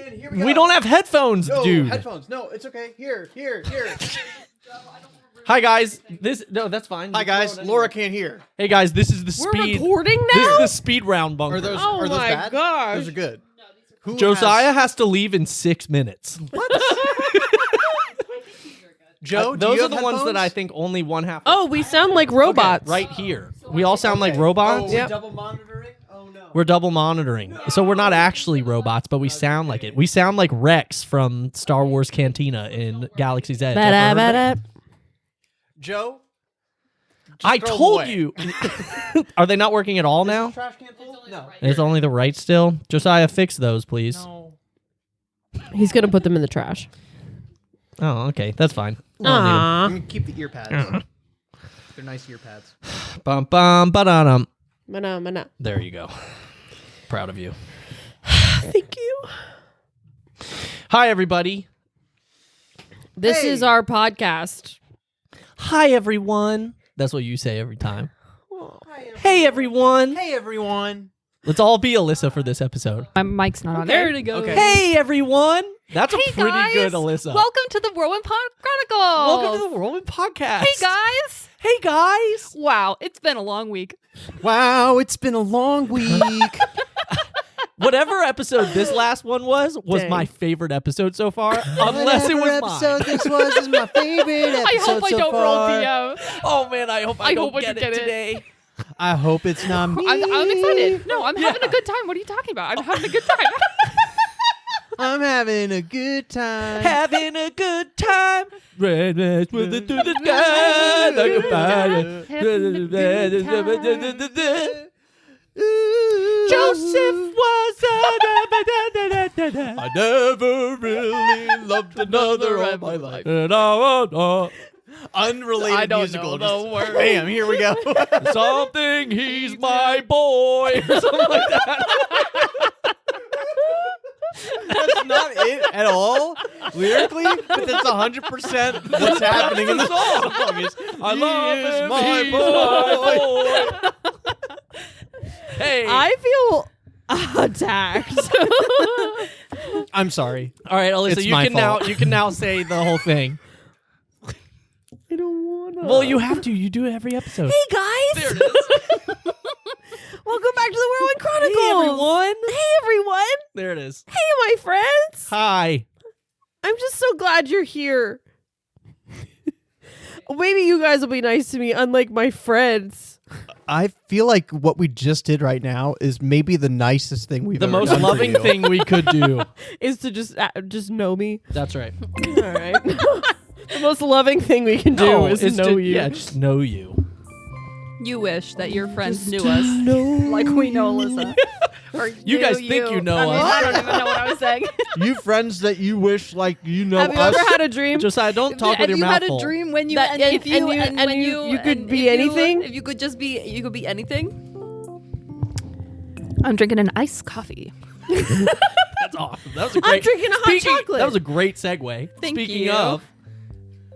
And here we go. We don't have headphones, no, dude. headphones. No, it's okay. Here. Hi guys. That's fine. Hi guys. Laura can't hear. Hey guys, this is the We're speed. recording This now? is the speed round bunker. Are those Oh my bad? gosh. Those are good. Who Josiah has to leave in 6 minutes. Joe, do those you are have the ones headphones? that I think only one half. Oh, we sound like robots. Right here. We all sound like robots. Oh, Yep. double monitoring? Oh no. We're double monitoring. So we're not actually robots, but we sound like it. We sound like Rex from Star Wars Cantina in Galaxy's Edge. Ever heard of it? Joe? I throw 'em told away. you. Are they not working at all now? Trash can full? No. It's only the right still. Josiah, fix those, please. He's going to put them in the trash. Oh, okay. That's fine. We don't need 'em. Aww. I'm gonna keep the ear pads. They're nice ear pads. Bum, bum, ba-da-dum. Mana. There you go. Proud of you. Thank you. Hi, everybody. This Hey. is our podcast. Hi, everyone. That's what you say every time. Hey, everyone. Hey everyone. Let's all be Alyssa for this episode. My mic's not on. Okay. There it goes. Okay. Hey, everyone. That's Hey, a pretty guys. good Alyssa. Welcome to the Whirlwind Chronicles. Welcome to the Whirlwind Podcast. Hey guys. Hey, guys. Wow, it's been a long week. Wow, it's been a long week. Whatever episode this last one was Dang. my favorite episode so far, unless it was episode mine. this was is my favorite episode I hope I so don't far. roll DM. Oh, man, I hope I don't hope I get can it get it. today. I hope it's not me. I'm excited. No, I'm having a good time. What are you talking about? I'm having a good time. I'm having a good time. Having a good time. Red with it through the sky like a fire. Joseph was I never really loved another all my life. Unrelated I don't musical. know the just words. Bam, here we go. Something, he's my boy. Or something like that. That's not it at all, lyrically, but that's 100% what's happening in the song. I love He is him, my he's my boy. Hey. I feel attacked. I'm sorry. All right, Alyssa, It's my fault. you can now say the whole thing. I don't want to. Well, you have to. You do it every episode. Hey, guys. There it is. Welcome back to the Whirlwind Chronicles. Hey, everyone. Hey, everyone. There it is. Hey, my friends. Hi. I'm just so glad you're here. Maybe you guys will be nice to me, unlike my friends. I feel like what we just did right now is maybe the nicest thing we've The ever most done for loving you. thing we could do. Is to just know me. That's right. All right. The most loving thing we can do is it's know ju- you. Yeah, just know you. You wish that your friends knew us like we know Alyssa. Or You guys think you know I mean, us. I don't even know what I was saying. You friends that you wish like you know Have you us. ever had a dream? Josiah, don't talk Have with your you mouth had a full. dream when you That- and and- if you and and, you- when you could and be if anything? If you could just be, you could be anything. I'm drinking an iced coffee. That's awesome. That was a great. I'm drinking a hot chocolate. That was a great segue. Thank Speaking you. of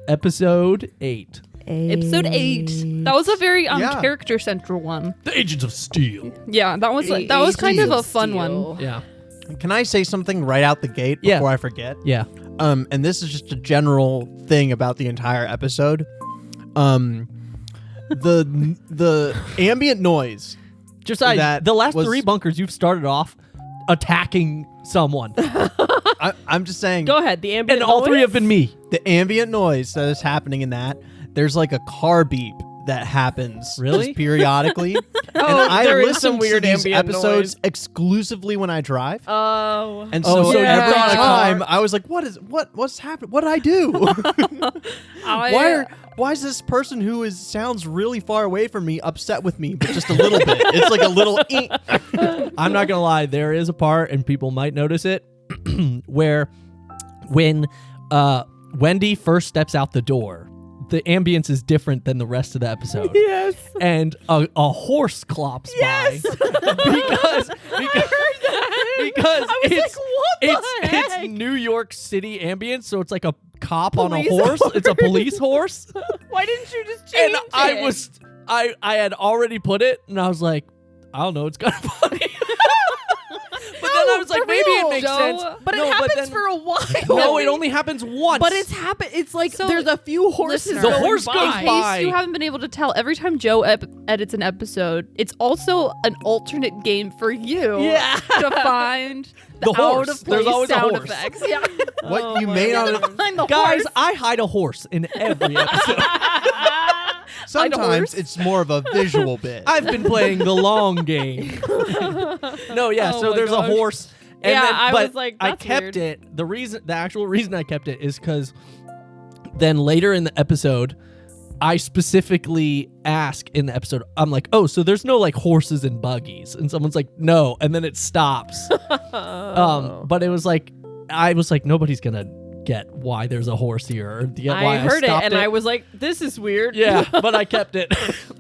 episode 8, Episode 8. That was a very Yeah. character central one. the Agents of Steel. Yeah, that was kind of a fun one. Yeah. Can I say something right out the gate Yeah. before I forget? Yeah. And this is just a general thing about the entire episode. The ambient noise. Josiah, That the last was- 3 bunkers you've started off attacking someone, I'm just saying. Go ahead. The ambient and all 3 noise? have been me. The ambient noise that is happening in that, there's like a car beep that happens Really? just periodically. And Oh, I there is listen some weird to these ambient episodes noise. exclusively when I drive. Oh. And Oh, so so yeah. every you're in a time car. I was like, what's happening? What did I do? Why is this person who sounds really far away from me upset with me, but just a little bit? It's like a little I'm not gonna lie, there is a part, and people might notice it, where when Wendy first steps out the door, the ambience is different than the rest of the episode. Yes. And a horse clops Yes. by because I was it's like, what the heck? it's New York City ambience, so it's like a cop on a Police horse. It's a police horse. Why didn't you just change And it? I had already put it, and I was like, I don't know, it's kind of funny. But then I was like, for maybe real. it makes Joe, sense. But No, it happens then- for a while. No, it only happens once. But it's like So, there's a few horses listener, The going horse by. goes in case by. you haven't been able to tell, every time Joe edits an episode, it's also an alternate game for you Yeah. to find The the horse. out of There's place always a sound horse. effects. Yeah. What you may not have. Find the Guys, horse. I hide a horse in every episode. Sometimes it's more of a visual bit. I've been playing the long game. No, yeah. Oh so my there's gosh. a horse. And Yeah, then, I but was like, I that's kept weird. it. The actual reason I kept it is because then later in the episode, I specifically ask in the episode, I'm like, oh, so there's no like horses and buggies, and someone's like, no, and then it stops. But it was like, I was like, nobody's gonna get why there's a horse here, or get why I heard it stopped and I was like, this is weird. yeah, but I kept it.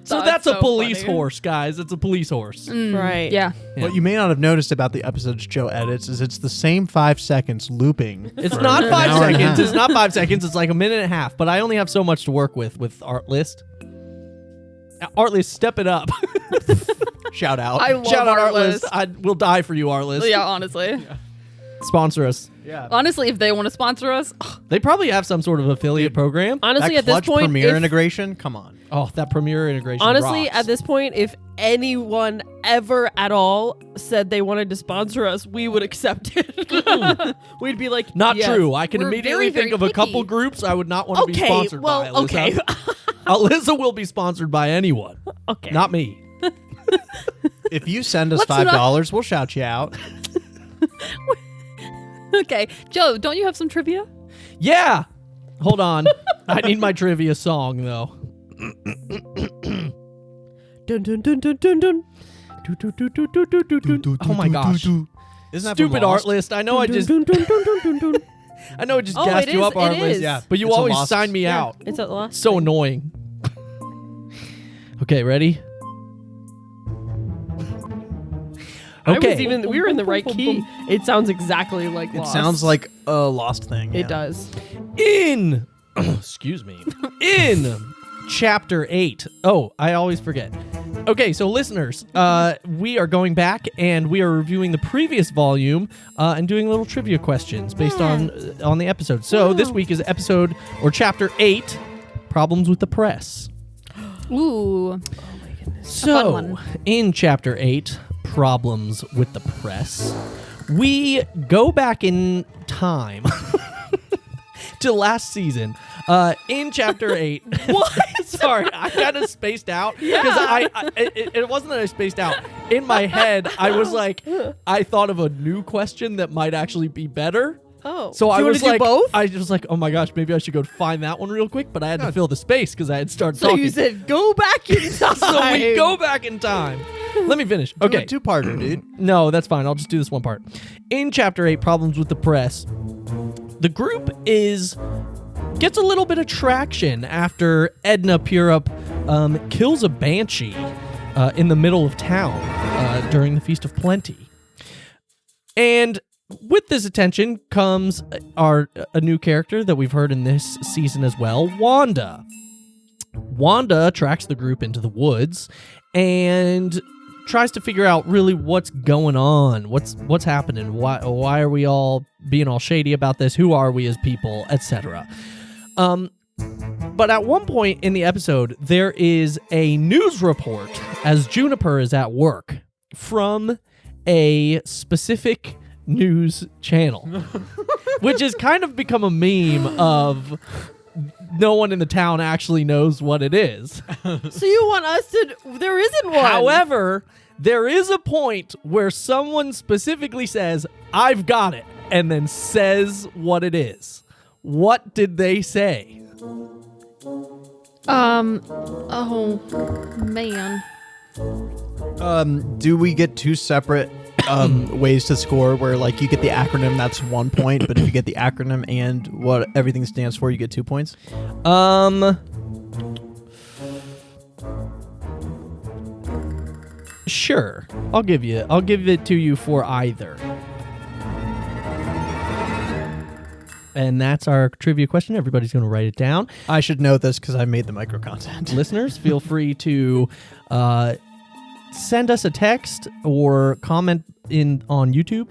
So that's a so police funny. horse, guys. It's a police horse. Right. Yeah. What you may not have noticed about the episodes Joe edits is it's the same 5 seconds looping. It's for not an 5 hour and a seconds. half. It's not 5 seconds. It's like a minute and a half. But I only have so much to work with Art List. Art List, step it up. Shout out. I love Shout out Art List. I will die for you, Art List. Yeah, honestly. Sponsor us. yeah. Honestly, if they want to sponsor us, They probably have some sort of affiliate program. Honestly, that at this Clutch point, Premiere if- integration, come on. Oh, that Premiere integration. honestly, rocks. at this point, if anyone ever at all said they wanted to sponsor us, we would accept it. We'd be like, Not yes. true. I can We're immediately very, think very of a couple picky. groups I would not want to be Okay, sponsored by. well, Alyssa. okay. Alyssa will be sponsored by anyone, Okay. not me. If you send us Let's $5, we'll shout you out. okay. Joe, don't you have some trivia? Yeah. Hold on. I need my trivia song though. Dun, dun, dun, dun, dun, dun. Oh my gosh. Isn't that from Stupid Art Lost? List. I know I just Dun, dun, dun, dun, dun, dun. I know I just Oh, gassed it you is, up, Art it List. is. Yeah, But you it's a always Lost. sign me Yeah, out. it's at the last. So annoying. Okay, ready? Okay. We were in the right key. It sounds exactly like It Lost. sounds like a Lost thing. It yeah. does. In excuse me. In chapter 8. Oh, I always forget. Okay, so listeners, we are going back and we are reviewing the previous volume and doing little trivia questions based on the episode. So this week is episode or chapter 8, Problems with the Press. Ooh. So, one. in chapter 8, Problems with the Press, we go back in time to last season. In chapter 8. What? Sorry, I kind of spaced out. Because it wasn't that I spaced out. In my head, I was like, I thought of a new question that might actually be better. Oh. So do I you was wanna like, do both? I was like, oh my gosh, maybe I should go find that one real quick. But I had to fill the space because I had started so talking. you said go back in time. So we go back in time. Let me finish. Do a Okay. two-parter, dude. No, that's fine. I'll just do this one part. In chapter 8, Problems with the Press, the group gets a little bit of traction after Edna Purup kills a banshee in the middle of town during the Feast of Plenty. And with this attention comes a new character that we've heard in this season as well, Wanda. Wanda tracks the group into the woods and tries to figure out really what's going on, what's happening, why are we all being all shady about this, who are we as people, etc. But at one point in the episode, there is a news report as Juniper is at work from a specific news channel, which has kind of become a meme of no one in the town actually knows what it is. So you want us to? There isn't one. However, there is a point where someone specifically says, I've got it, and then says what it is. What did they say? Oh, man. Do we get two separate ways to score where like you get the acronym, that's 1 point, but if you get the acronym and what everything stands for, you get 2 points? Sure. I'll give it to you for either. And that's our trivia question. Everybody's going to write it down. I should know this because I made the micro content. Listeners, feel free to send us a text or comment on YouTube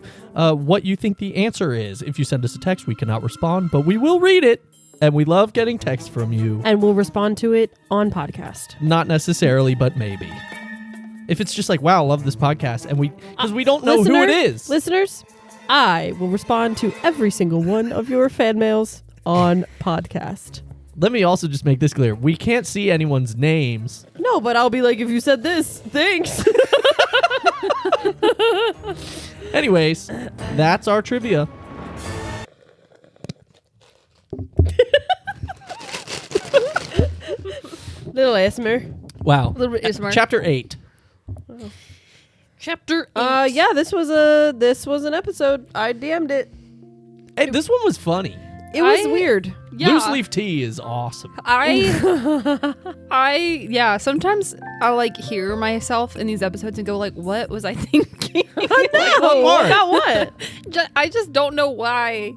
what you think the answer is. If you send us a text, we cannot respond, but we will read it. And we love getting texts from you. And we'll respond to it on podcast. Not necessarily, but maybe. If it's just like, wow, I love this podcast, and because we don't know who it is. Listeners, I will respond to every single one of your fan mails on podcast. Let me also just make this clear. We can't see anyone's names. No, but I'll be like, if you said this, thanks. Anyways, that's our trivia. Little ASMR. Wow. A little bit ASMR. Chapter 8. Chapter 8. Yeah, this was an episode. I DM'd it. Hey, this one was funny. It was weird. Yeah. Loose leaf tea is awesome. Sometimes I'll like hear myself in these episodes and go like, what was I thinking? part? About what? I just don't know why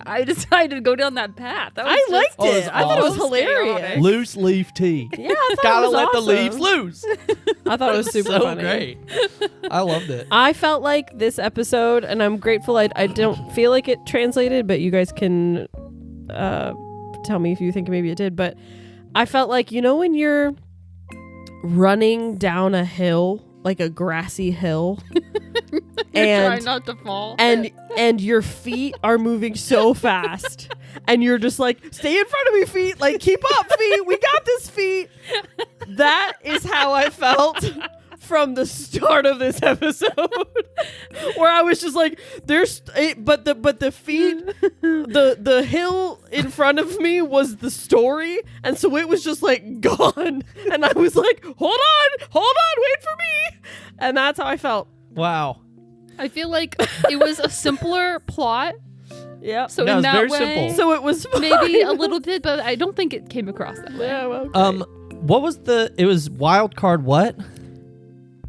I decided to go down that path. That was I liked Oh, it. it's I thought it was awesome. hilarious. Loose leaf tea. Yeah, I thought Gotta it was let awesome. the leaves loose. I thought it was super so funny. great. I loved it. I felt like this episode, and I'm grateful I don't feel like it translated, but you guys can tell me if you think maybe it did. But I felt like, when you're running down a hill, like a grassy hill, Try and not to fall. and your feet are moving so fast, and you're just like, stay in front of me, feet, like keep up, feet, we got this, feet. That is how I felt from the start of this episode, where I was just like, but the feet, the hill in front of me was the story, and so it was just like gone, and I was like, hold on, wait for me, and that's how I felt. Wow. I feel like it was a simpler plot. Yeah. So No, in it's that very way, simple. So it was fine. maybe a little bit, but I don't think it came across that way. Yeah, well, What was it was wild card what?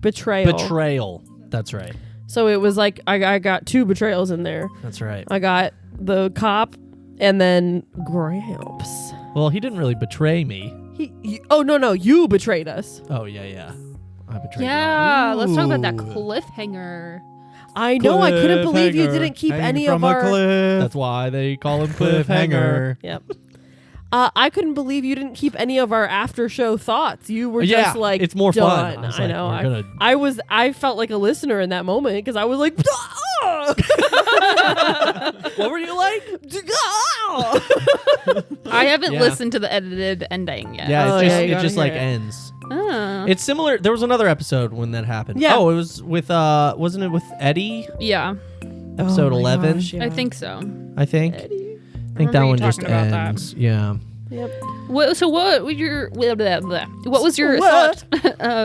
betrayal. Betrayal. That's right. So it was like I got 2 betrayals in there. That's right. I got the cop and then Gramps. Well, he didn't really betray me. No, you betrayed us. Oh, yeah. I betrayed Yeah, let's talk about that Ooh. cliffhanger. I know. I couldn't believe you didn't keep any of our. you. That's why they call him Cliffhanger. Yep. I couldn't believe you didn't keep any of our after show thoughts. You were Yeah, just like, it's more fun. done. I was I like, know. we're gonna- I felt like a listener in that moment because I was like, What were you like? I haven't Yeah. listened to the edited ending yet. Yeah, Oh, it yeah, just you it gotta just hear like it. ends. Oh. It's similar. There was another episode when that happened. Yeah. Oh, it was with wasn't it with Eddie? Yeah, Episode 11? I think so. I think. I think that remember you one just talking about that. ends. Yeah. Yep. What was your what was your What?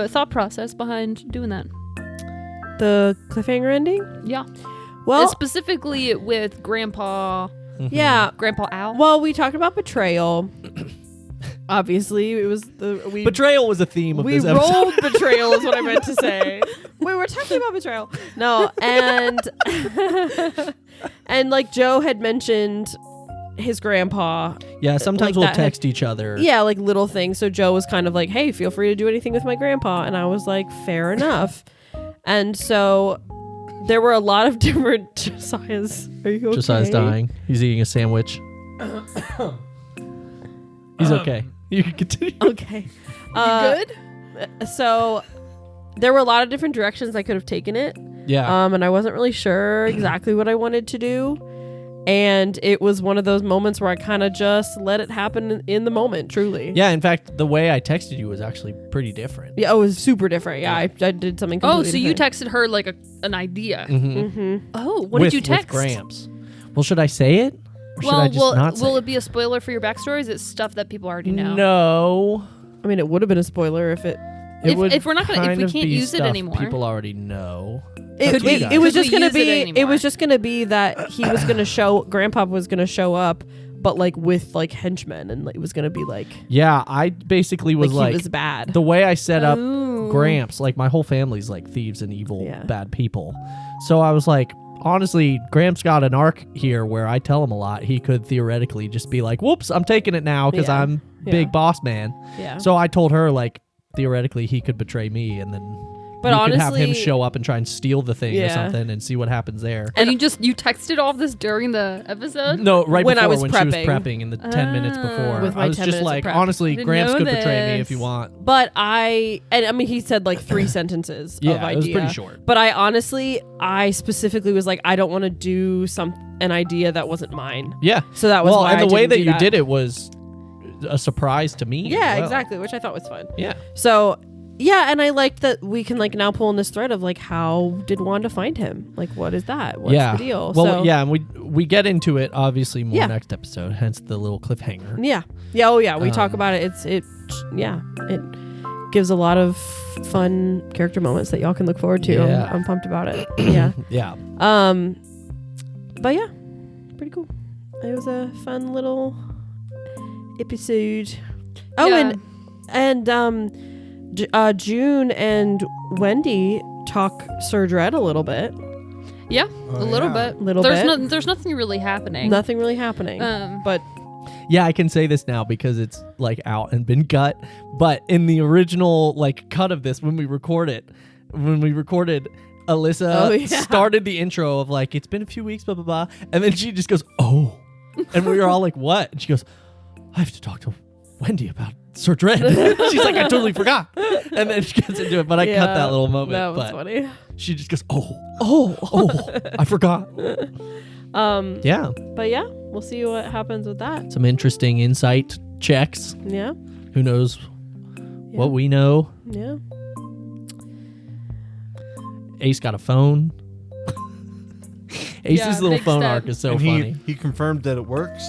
thought process behind doing that? The cliffhanger ending? Yeah, Well, specifically with Grandpa yeah. Al. Well, we talked about betrayal. Obviously, it was we Betrayal was a theme of we this episode. rolled betrayal is what I meant to say. We were talking about betrayal. No, and and like Joe had mentioned his grandpa. Yeah, sometimes like we'll that text each other. Yeah, like little things. So Joe was kind of like, "Hey, feel free to do anything with my grandpa," and I was like, "Fair enough." And so there were a lot of different Josiah's. Are you okay? Josiah's dying. He's eating a sandwich. He's okay. You can continue. Okay. Good. So there were a lot of different directions I could have taken it. Yeah. And I wasn't really sure exactly what I wanted to do. And it was one of those moments where I kind of just let it happen in the moment, truly. Yeah, in fact, the way I texted you was actually pretty different. Yeah, it was super different. Yeah, I did something completely So you different. texted her like an idea. Mm-hmm. Oh, what did you text? With Gramps. Well, should I say it? Or should I just not say will it? it be a spoiler for your backstory? Is it stuff that people already know? No. I mean, it would have been a spoiler if it... If we're not gonna, if kind we of can't be use it stuff anymore. People already know. It, Could we- it was could just we gonna use it be. It anymore? was just gonna be that he was gonna show. Grandpa was gonna show up, but like with like henchmen, and like, it was gonna be like Yeah, I basically was he like was bad. the way I set up Ooh. Gramps, like my whole family's like thieves and evil, Yeah. bad people. So I was like, honestly, Gramps got an arc here where I tell him a lot. He could theoretically just be like, whoops, I'm taking it now because Yeah. I'm Yeah. big boss man. Yeah. So I told her like theoretically he could betray me and then But you honestly, could have him show up and try and steal the thing or Yeah. something and see what happens there. And you texted all of this during the episode? No, right When I before was when she was prepping. prepping in the 10 minutes before. With my I was 10 just minutes of like, prep. honestly, Didn't Gramps know could betray me this. if you want. But I mean, he said like 3 sentences of Yeah, idea. it was pretty short. But I specifically was like, I don't want to do an idea that wasn't mine. Yeah. So that was well, why and I the way didn't that do you that. did it was a surprise to me. Yeah, as well. exactly, which I thought was fun. Yeah. So yeah, and I liked that we can like now pull in this thread of like, how did Wanda find him? Like, what is that? What's yeah. the deal? Well, So, yeah, and we get into it obviously more Yeah. next episode, hence the little cliffhanger. Yeah. Yeah. Oh yeah. We talk Um, about it. It gives a lot of fun character moments that y'all can look forward to. Yeah. I'm pumped about it. Yeah. Yeah. But yeah, pretty cool. It was a fun little episode. Oh, Yeah. and June and Wendy talk Sir Dredd a little bit. Yeah, Oh, a little yeah. bit. Little there's bit. there's nothing really happening. Nothing really happening. But Yeah, I can say this now because it's like out and been cut. But in the original like cut of this, when we recorded, Alyssa Oh, yeah. started the intro of like, it's been a few weeks, blah blah blah, and then she just goes, "Oh," and we were all like, "What?" And she goes, "I have to talk to Wendy about Sir Dredd." She's like, "I totally forgot," and then she gets into it. But I cut that little moment. That was but funny. she just goes, "Oh, I forgot." Yeah, But yeah, we'll see what happens with that. some interesting insight checks. Yeah. Who knows what we know? Yeah. Ace got a phone. Ace's Yeah, little big phone step. arc is so and funny. he confirmed that it works.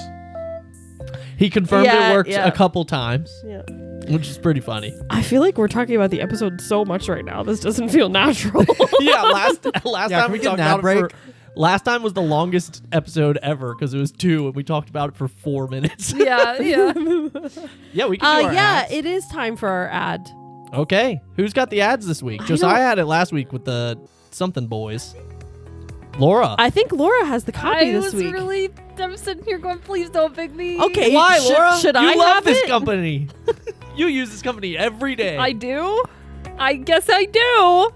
He confirmed Yeah, it works yeah. a couple times, Yeah. which is pretty funny. I feel like we're talking about the episode so much right now. This doesn't feel natural. Yeah, last Yeah, time can we we get talked an ad about it break? last time was the longest episode ever because it was 2 and we talked about it for 4 minutes. Yeah, yeah. Yeah, we can do our yeah, ads. it is time for our ad. Okay, who's got the ads this week? I Josiah don't- had it last week with the something boys. Laura. I think Laura has the copy I this was week. I'm sitting here going, please don't pick me. Okay, Why, should- Laura? should you I love have this it? company. You use this company every day. I do? I guess I do.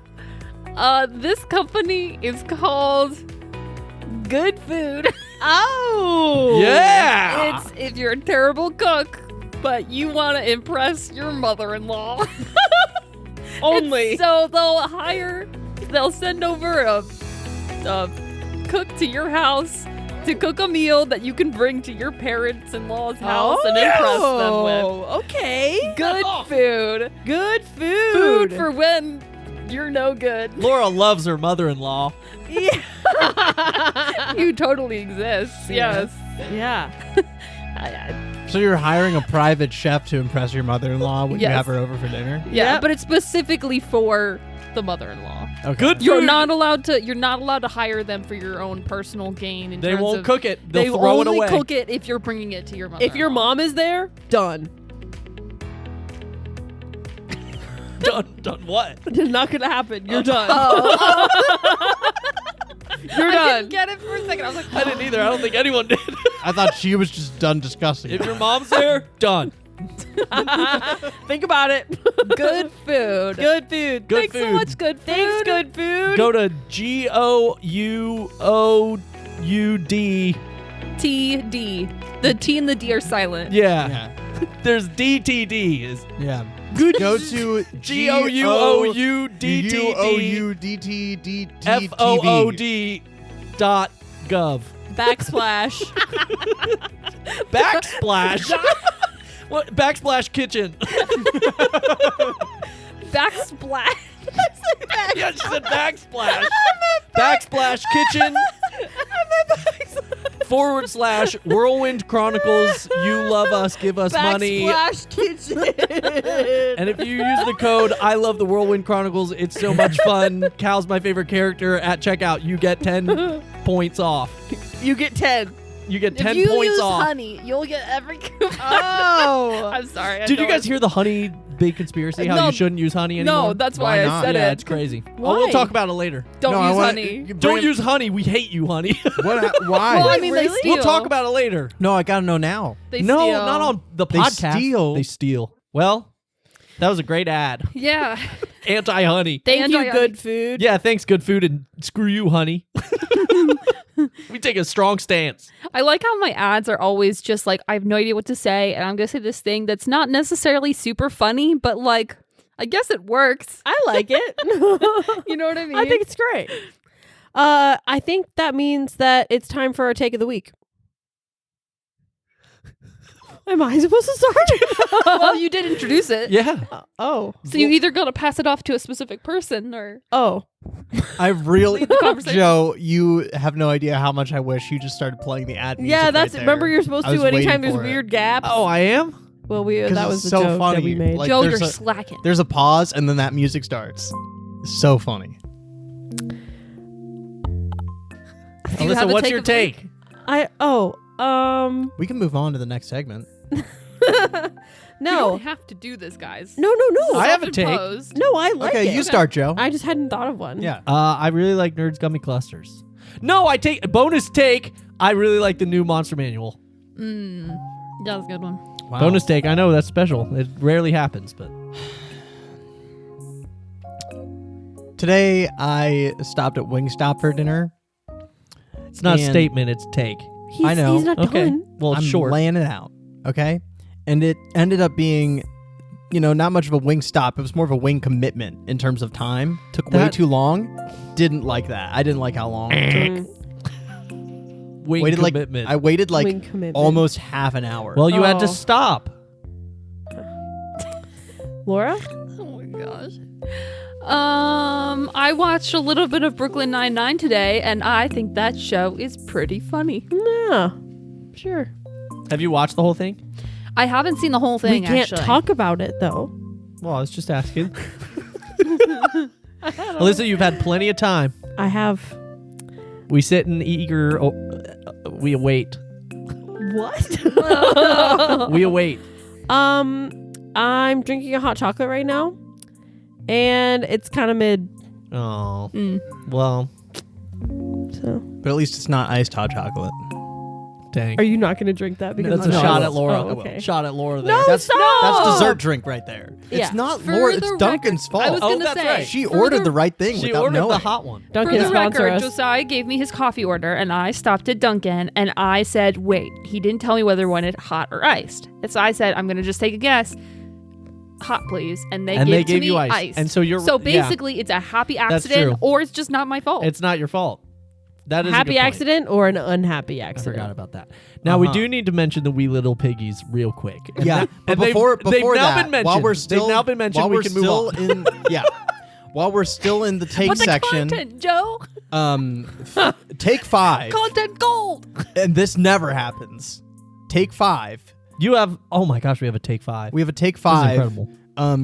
This company is called Good Food. Oh. Yeah. It's if you're a terrible cook, but you want to impress your mother-in-law. Only. So they'll send over a cook to your house to cook a meal that you can bring to your parents-in-law's house and impress them with. Okay. Good food. Good food. Food for when you're no good. Laura loves her mother-in-law. You totally exist. Yes. Yeah. So you're hiring a private chef to impress your mother-in-law when you Yes. have her over for dinner? Yeah, Yep. but it's specifically for the mother-in-law. Okay. Good You're food. not allowed to hire them for your own personal gain. In They terms won't of, cook it. They They'll throw it only away. cook it if you're bringing it to your mother. If your mom is there, done. Done what? Not gonna happen. You're done. You're I done. didn't get it for a second. I was like, I didn't either. I don't think anyone did. I thought she was just done discussing If it. your mom's there, done. Think about it. good food. Good food. Good Thanks so food. much, good food. Thanks, good food. Go to GOUOUD. TD. The T and the D are silent. Yeah. Yeah. There's DTD. Is Yeah. good. Go to GOUOUDTTFOOD.gov. Backsplash. Backsplash. What? Backsplash kitchen. Backsplash. Yeah, she said backsplash. Backsplash kitchen. / Whirlwind Chronicles. You love us. Give us money. Backsplash kitchen. And if you use the code I love the Whirlwind Chronicles, it's so much fun. Cal's my favorite character. At checkout, you get 10 points off. You get 10. You get 10 if you points use off. honey, you'll get every coupon. Oh. I'm sorry. I Did you know guys it's- hear the honey big conspiracy? How No. you shouldn't use honey anymore? No, that's Why why, not? I said yeah, it. it's crazy. Why? Oh, we'll talk about it later. Don't No, I use wanna- honey. Don't use honey. We hate you, honey. What? Why? Well, I mean, they Really? steal. We'll talk about it later. no, I gotta know now. They no, steal. not on the They podcast. steal. They steal. Well, That was a great ad. Yeah. Anti-honey. Thank you, Anti-honey. good food. Yeah, thanks, good food, and screw you, honey. We take a strong stance. I like how my ads are always just like, I have no idea what to say, and I'm going to say this thing that's not necessarily super funny, but like, I guess it works. I like it. You know what I mean? I think it's great. I think that means that it's time for our take of the week. Am I supposed to start? Well, you did introduce it. Yeah. Oh. So you either got to pass it off to a specific person or... Oh. I really, conversation. Joe, you have no idea how much I wish you just started playing the ad music. Yeah, that's right there. remember you're supposed I was to anytime waiting there's for it. weird gaps. Oh, I am? Well, 'Cause that it's was the so joke funny. that we made. Like, Joe, there's you're a- slacking. There's a pause and then that music starts. It's so funny. Do you Alyssa, have a what's take your of the week? take? We can move on to the next segment. You no. don't have to do this, guys. No. I have a take. Self-imposed. No, I like Okay, it. you start, Joe. I just hadn't thought of one. Yeah. I really like Nerds Gummy Clusters. No, I take bonus take. I really like the new Monster Manual. That was a good one. Wow. Bonus take. I know that's special. It rarely happens, but Today I stopped at Wingstop for dinner. it's not a And- statement. It's take. I know. He's not Okay. done. Well, I'm short. laying it out. Okay. And it ended up being, not much of a wing stop. It was more of a wing commitment in terms of time. Took way That- too long. Didn't like that. I didn't like how long it took. Wing Waited commitment. I waited like Wing commitment. almost half an hour. well, you had Oh. to stop. Laura? Oh my gosh. I watched a little bit of Brooklyn Nine-Nine today, and I think that show is pretty funny. Yeah. Sure. Have you watched the whole thing? I haven't seen the whole thing, we can't actually. talk about it though. Well, I was just asking. Alyssa, you've had plenty of time. I have. We sit in eager. We await. What? We await. I'm drinking a hot chocolate right now, and it's kind of mid. Oh. Mm. Well, So, But at least it's not iced hot chocolate. dang. are you not going to drink that? Because That's a No, I shot will. at Laura. Oh, okay. Shot at Laura there. No, That's stop! That's dessert drink right there. Yeah. It's not For Laura. the It's Duncan's record- fault. I was Oh, gonna that's say, right. She for ordered the- the right thing she without ordered knowing. the hot one. Duncan For the sponsor record, us. Josiah gave me his coffee order, and I stopped at Dunkin', and I said, wait, he didn't tell me whether he wanted hot or iced. And so I said, I'm going to just take a guess. Hot, please. And they gave gave me you ice. iced. And so you're So yeah. basically, it's a happy That's accident, true. or it's just not my fault. It's not your fault. That is a Happy good point. accident or an unhappy I accident? forgot about that. Now we Uh-huh. do need to mention the wee little piggies real quick. And Yeah, that- but and they've- before they've now that, been mentioned. while we're still they've now been mentioned, while we we're can move still on. in while we're still in the take but the section, content, Joe. take 5, Content gold. and this never happens. Take 5. You have. Oh my gosh, we have a take 5. We have a take This is 5. incredible.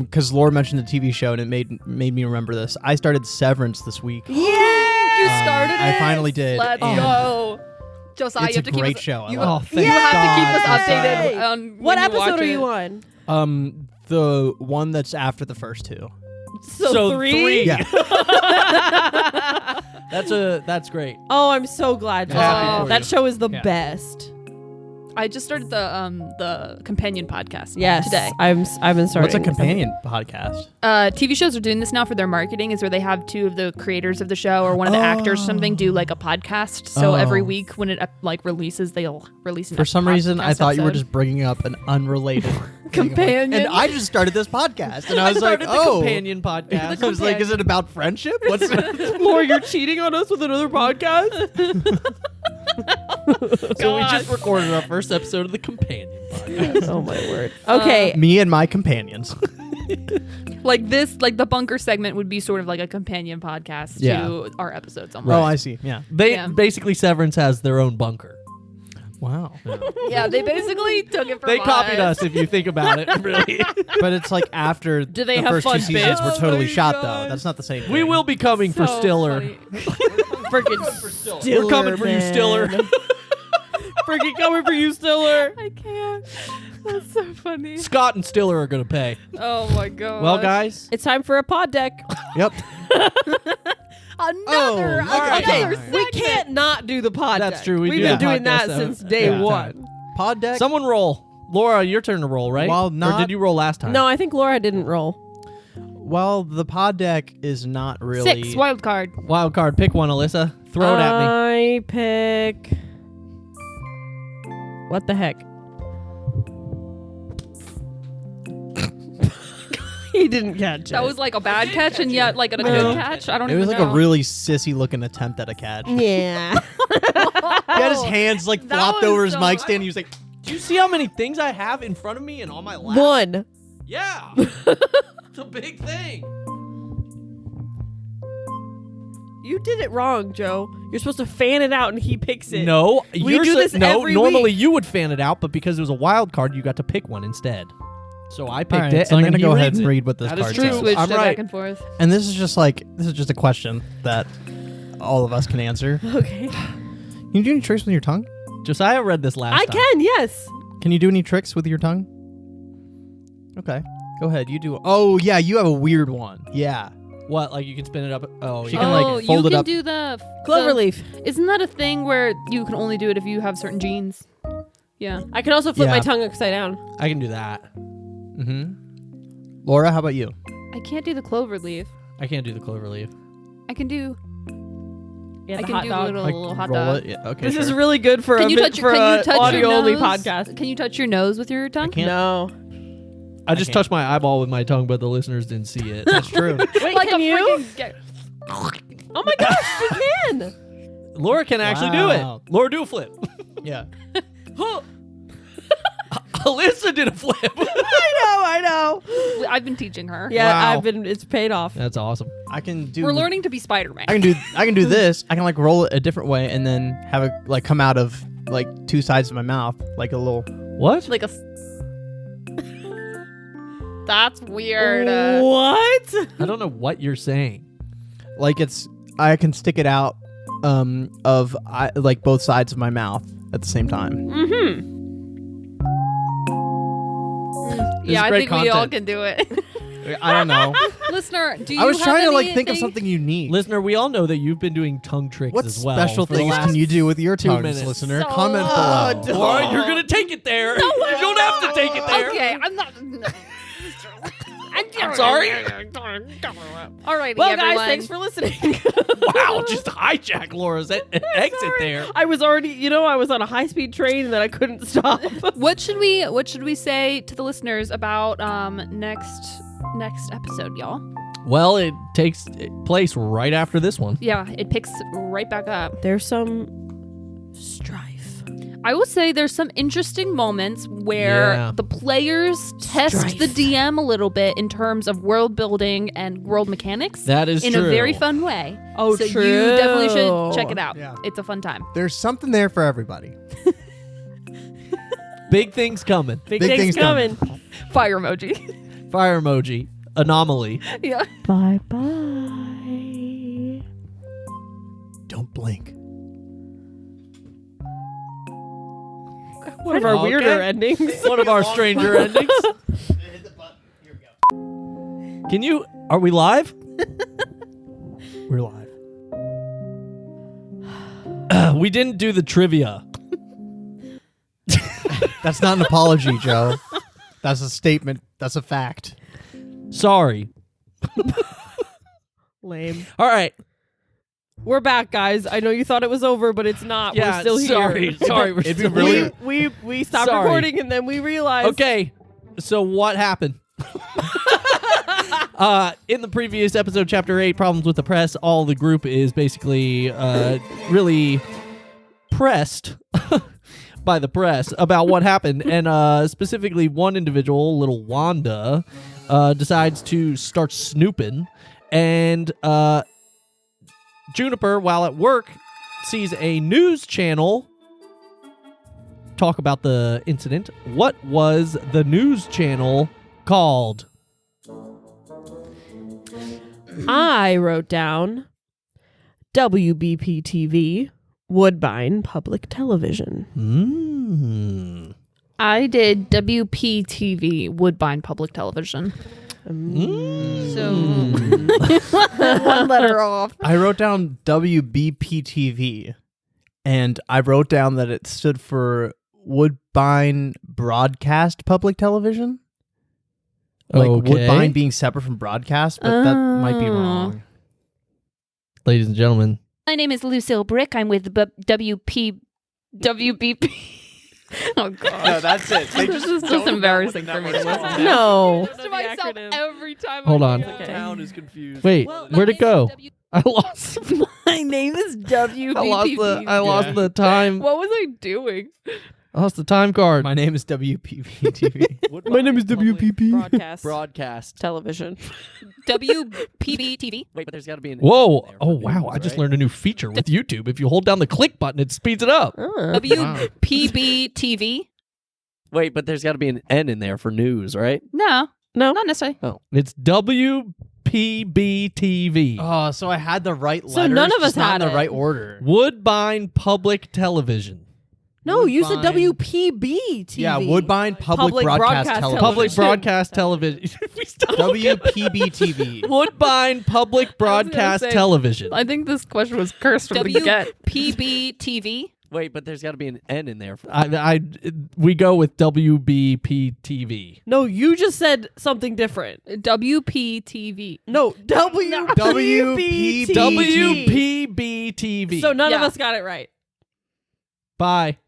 Because Laura mentioned the TV show and it made me remember this. I started Severance this week. You started I it. finally did, Let's and go. Josiah, it's you a have to keep great us, show. I You, love Oh, thank you have to keep us God. updated Yay. on What when you watch episode are it. you on? The one that's after the first 2. So, three? Yeah. That's great. Oh, I'm so glad. Yeah, happy Josiah. for That you. show is the Yeah. best. I just started the companion podcast Yes, today. I've been starting. What's a companion podcast? TV shows are doing this now for their marketing, is where they have 2 of the creators of the show or one of the actors or something do like a podcast. So every Oh. week when it releases, they'll release an For some reason, I podcast thought you were episode. just bringing up an unrelated thing. Companion. And I just started this podcast, and I was like, started "Oh, the companion podcast. I was like, is it about friendship? What's Laura, you're cheating on us with another podcast? So we just recorded our first episode of the companion podcast. Oh my word. Okay. me and my companions? like the bunker segment would be sort of like a companion podcast Yeah. to our episodes. Oh, I see. Yeah. They Yeah. basically Severance has their own bunker. Wow. Yeah, they basically took it from They copied us if you think about it. Really, But it's like after Do they the have first fun 2 seasons bits? were Oh totally my shot, gosh. though. That's not the same. we thing. will be coming for Stiller. Freaking Stiller. We're coming for you, Stiller. Freaking coming for you, Stiller. I can't. That's so funny. Scott and Stiller are gonna pay. Oh my god. Well, guys, It's time for a pod deck. Yep. Another. Oh, Okay, Another we can't not do the pod That's deck. true, we We've do been that doing that podcast since day every one. time. Pod deck. someone roll. Laura, your turn to roll, right? While or not- did you roll last time? No, I think Laura didn't roll. Well, the pod deck is not really. 6 wild card. Wild card. Pick one, Alyssa. Throw it at me. I pick. What the heck? He didn't catch it. That was like a bad catch and yet like a No. good catch. I don't It even was know. like a really sissy looking attempt at a catch. He Yeah. had his hands like That flopped was over his so- mic stand. He was like, Do you see how many things I have in front of me and on my lap? One. Yeah. It's a big thing. You did it wrong, Joe. You're supposed to fan it out and he picks it. No, We you're do this no. every Normally week. you would fan it out, but because it was a wild card, you got to pick one instead. So I picked all right, it, so and I'm then gonna go he ahead reads and it. read what this That is card true. says. Switched I'm it right. back and forth. And this is just a question that all of us can answer. Okay. Can you do any tricks with your tongue? Josiah read this last I time. can, yes. Can you do any tricks with your tongue? Okay, go ahead. You do. Oh yeah, you have a weird one. Yeah. What? Like you can spin it up? Oh, She yeah. can, like, fold you it can up. do the Cloverleaf. Isn't that a thing where you can only do it if you have certain genes? Yeah. I can also flip Yeah. my tongue upside down. I can do that. Mm-hmm. Laura, how about you? I can't do the clover leaf. I can't do the clover leaf. I can do. Yeah, I the can hot do dog. little hot roll dog. it. Yeah. Okay. This is sure. really good for Can a you touch? for Can you a touch audio your only nose? podcast. Can you touch your nose with your tongue? can't. No. I just can't. touched my eyeball with my tongue, but the listeners didn't see it. That's true. Wait, Like can a you? freaking. Oh my gosh, you can. Laura can actually do Wow. it. Laura, do a flip. Yeah. Alyssa did a flip. I know. I've been teaching her. Yeah, Wow. it's paid off. That's awesome. I can do. We're learning to be Spider-Man. I can do this. I can like roll it a different way and then have it like come out of like two sides of my mouth, like a little. What? Like a. That's weird. What? I don't know what you're saying. Like it's. I can stick it out, of like both sides of my mouth at the same time. Mm-hmm. This is I great think we all content. can do it. I don't know. Listener, do you I was have trying to like think of anything- something unique. Listener, we all know that you've been doing tongue tricks What as well. special for the things last- can you do with your 2 tongues, minutes. listener? So- Comment Oh, below. All right, you're gonna take it there. You don't have to take it there. Okay, I'm not. I'm sorry. Alrighty, Well, everyone. guys, thanks for listening. Wow, just hijack Laura's exit there. I was already, I was on a high-speed train and then I couldn't stop. What should we say to the listeners about next episode, y'all? Well, it takes place right after this one. Yeah, it picks right back up. There's some strife. I will say there's some interesting moments where Yeah. the players test Strife. the DM a little bit in terms of world building and world mechanics That is in true. a very fun way. Oh, so true. you definitely should check it out. Yeah. It's a fun time. There's something there for everybody. Big things coming. Big Big things things coming. coming. Fire emoji. Fire emoji. Anomaly. Yeah. Bye-bye. Don't blink. One of our Okay. weirder endings. One of our stranger endings. Can you? Are we live? We're live. We didn't do the trivia. That's not an apology, Joe. That's a statement. That's a fact. Sorry. Lame. All right. We're back, guys. I know you thought it was over, but it's not. Yeah, We're still sorry. here. Sorry. We're It'd be still really- here. We stopped Sorry. recording and then we realized. Okay. So what happened? In the previous episode, Chapter 8, Problems with the Press, all the group is basically really pressed by the press about what happened. And specifically, one individual, little Wanda, decides to start snooping. And Juniper, while at work, sees a news channel talk about the incident. What was the news channel called? I wrote down WBP TV, Woodbine Public Television. I did WPTV, Woodbine Public Television. So one letter off. I wrote down WBPTV, and I wrote down that it stood for Woodbine Broadcast Public Television. Like Okay. Woodbine being separate from broadcast, but that might be wrong. Ladies and gentlemen. My name is Lucille Brick. I'm with WBP. Oh god. No, that's it. They This is just embarrassing for me to listen to. No. To myself every time. Hold on. The town is confused. Wait, where'd it go? I lost. My name is WBP. I lost the time. What was I doing? I lost the time card. My name is WPV-TV. My name is WPP. Broadcast. Television. WPB TV. Wait, but there's got to be an. Whoa. Oh, wow. I just learned a new feature with YouTube. If you hold down the click button, it speeds it up. WPB TV. Wait, but there's got to be an N in there for news, right? No, No. not necessarily. It's WPB TV. Oh, so I had the right letters. So none of us just not had in the it. right order. Woodbine Public Television. No, you said Woodbine. WPB TV. Yeah, Woodbine Public Broadcast Television. Public Broadcast Television. We still WPB-TV. Woodbine Public Broadcast say- Television. I think this question was cursed from the get. WPB TV. Wait, but there's got to be an N in there. We go with WBP TV. No, you just said something different. WPTV. No, WPB WPB TV. So none of Yeah. us got it right. Bye.